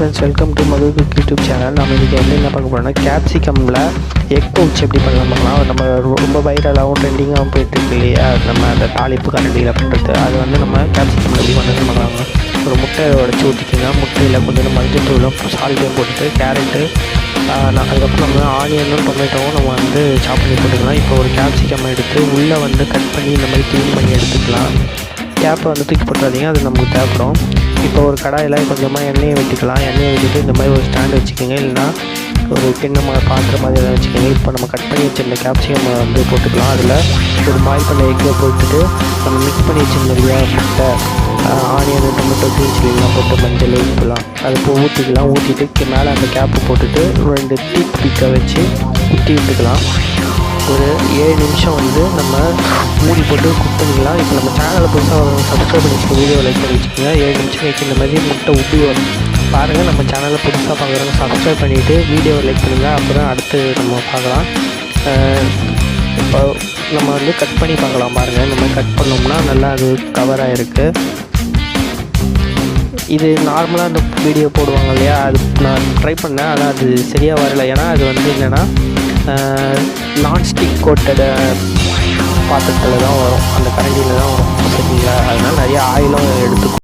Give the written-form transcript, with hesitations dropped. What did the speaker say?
Friends, welcome to Madhu cook YouTube channel. நம்ம இன்றைக்கி வந்து என்ன பார்க்க போகிறோம்னா, கேப்சிகமில் எக் பவுச் எப்படி பண்ணலாம் பார்க்கலாம். நம்ம ரொம்ப வைரலாகவும் ட்ரெண்டிங்காகவும் போயிட்டுருக்கு இல்லையா, நம்ம அந்த தாளிப்பு கரண்டியில் பண்ணுறது. அது வந்து நம்ம கேப்சிகமில் எப்படி பண்ணுறது பார்க்கலாங்க. ஒரு முட்டையை உடச்சி ஊற்றிக்கிங்க. முட்டையில் கொஞ்சம் மஞ்சள் தூளும் சால்ட்டையும் போட்டுட்டு கேரட்டு அதுக்கப்புறம் நம்ம ஆனியனும் டொமேட்டோவும் நம்ம வந்து சாப் பண்ணி போட்டுக்கலாம். இப்போ ஒரு கேப்சிகம் எடுத்து உள்ளே வந்து கட் பண்ணி இந்த மாதிரி க்ளீன் பண்ணி எடுத்துக்கலாம். கேப்பை வந்து தூக்கி போட்டுறாதீங்க, அது நமக்கு தேவைப்படும். இப்போ ஒரு கடாயில் கொஞ்சமாக எண்ணெயை விட்டுக்கலாம். எண்ணெயை விட்டுட்டு இந்த மாதிரி ஒரு ஸ்டாண்ட் வச்சுக்கோங்க, இல்லைனா ஒரு கிண்ணமாக பாத்திரம் மாதிரி எதாவது வச்சுக்கோங்க. இப்போ நம்ம கட் பண்ணி வச்சுருந்த கேப்சிகம் வந்து போட்டுக்கலாம். அதில் ஒரு பாயில் பண்ண எக்கை போட்டுட்டு நம்ம மிக்ஸ் பண்ணி வச்சுருந்தோம் முட்டை, ஆனியன், டொமேட்டோ, க்ரீன் சில்லிலாம் போட்டு மஞ்சள் உப்புலாம் அது இப்போ ஊற்றிக்கலாம். ஊற்றிட்டு மேலே அந்த கேப்பு போட்டுட்டு 2 டீப் பிக்கை வச்சு குத்தி விட்டுக்கலாம். ஒரு 7 நிமிஷம் வந்து நம்ம மூடி போட்டு குக் பண்ணிக்கலாம். இப்போ நம்ம சேனலை புதுசாக சப்ஸ்கிரைப் பண்ணி வச்சுக்கோங்க, வீடியோ லைக் பண்ணி வச்சுக்கோங்க. 7 நிமிஷம் வச்சு இந்த மாதிரி முட்டை உப்பி வரும் பாருங்கள். நம்ம சேனலை புதுசாக பார்க்குறவங்க சப்ஸ்கிரைப் பண்ணிவிட்டு வீடியோவை லைக் பண்ணுங்கள், அப்போ தான் அடுத்து நம்ம பார்க்கலாம். இப்போ நம்ம வந்து கட் பண்ணி பார்க்கலாம் பாருங்கள். இந்த மாதிரி கட் பண்ணோம்னா நல்லா அது கவராக இருக்குது. இது நார்மலாக அந்த வீடியோ போடுவாங்க இல்லையா, அது நான் ட்ரை பண்ணேன், ஆனால் அது சரியாக வரலை. ஏன்னா அது வந்து என்னென்னா நான்ஸ்டிக் கோட்டட் பாத்திரத்தில் தான் வரும், அந்த கரண்டியில் தான் வரும், சரிங்களா? அதனால் நிறைய ஆயிலும் எடுத்துக்கும்.